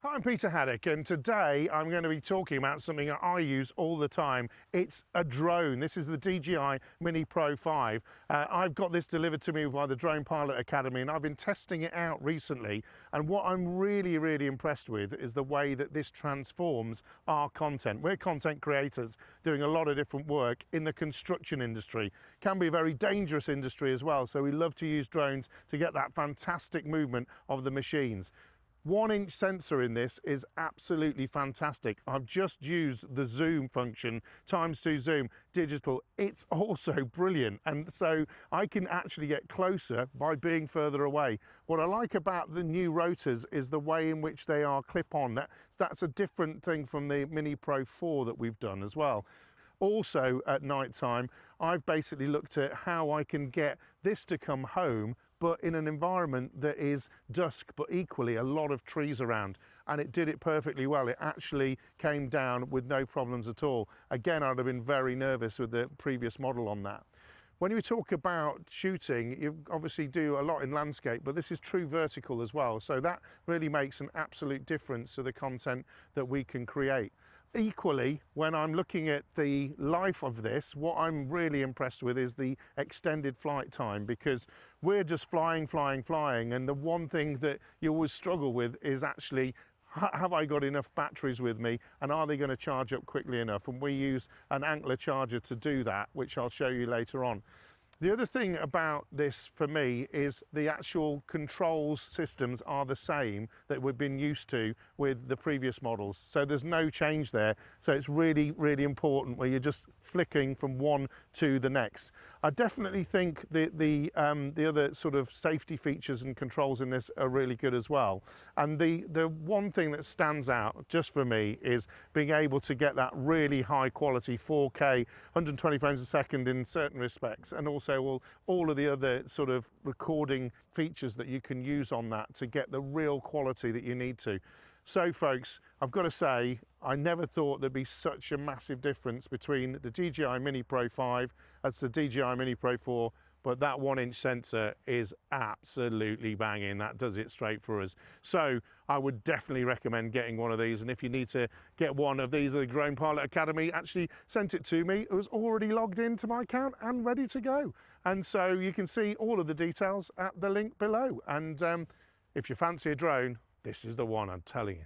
Hi, I'm Peter Haddock, and today I'm going to be talking about something that I use all the time. It's a drone. This is the DJI Mini Pro 5. I've got this delivered to me by the Drone Pilot Academy, and I've been testing it out recently. And what I'm really impressed with is the way that this transforms our content. We're content creators doing a lot of different work in the construction industry. Can be a very dangerous industry as well, so we love to use drones to get that fantastic movement of the machines. 1-inch sensor in this is absolutely fantastic. I've just used the zoom function, ×2 zoom, digital. It's also brilliant. And so I can actually get closer by being further away. What I like about the new rotors is the way in which they are clip-on. That's a different thing from the Mini Pro 4 that we've done as well. Also at night time, I've basically looked at how I can get this to come home, but in an environment that is dusk, but equally a lot of trees around. And it did it perfectly well. It actually came down with no problems at all. Again, I'd have been very nervous with the previous model on that. When you talk about shooting, you obviously do a lot in landscape, but this is true vertical as well. So that really makes an absolute difference to the content that we can create. Equally, when I'm looking at the life of this, what I'm really impressed with is the extended flight time, because we're just flying, and the one thing that you always struggle with is actually, have I got enough batteries with me, and are they going to charge up quickly enough? And we use an Anker charger to do that, which I'll show you later on. The other thing about this for me is the actual controls systems are the same that we've been used to with the previous models. So there's no change there. So it's really important where you're just flicking from one to the next. I definitely think the other sort of safety features and controls in this are really good as well. And the one thing that stands out just for me is being able to get that really high quality 4K, 120 frames a second in certain respects, and also all of the other sort of recording features that you can use on that to get the real quality that you need to. So folks, I've got to say, I never thought there'd be such a massive difference between the DJI Mini Pro 5 as the DJI Mini Pro 4, but that 1-inch sensor is absolutely banging. That does it straight for us. So I would definitely recommend getting one of these. And if you need to get one of these, the Drone Pilot Academy actually sent it to me. It was already logged into my account and ready to go. And so you can see all of the details at the link below. And if you fancy a drone, this is the one, I'm telling you.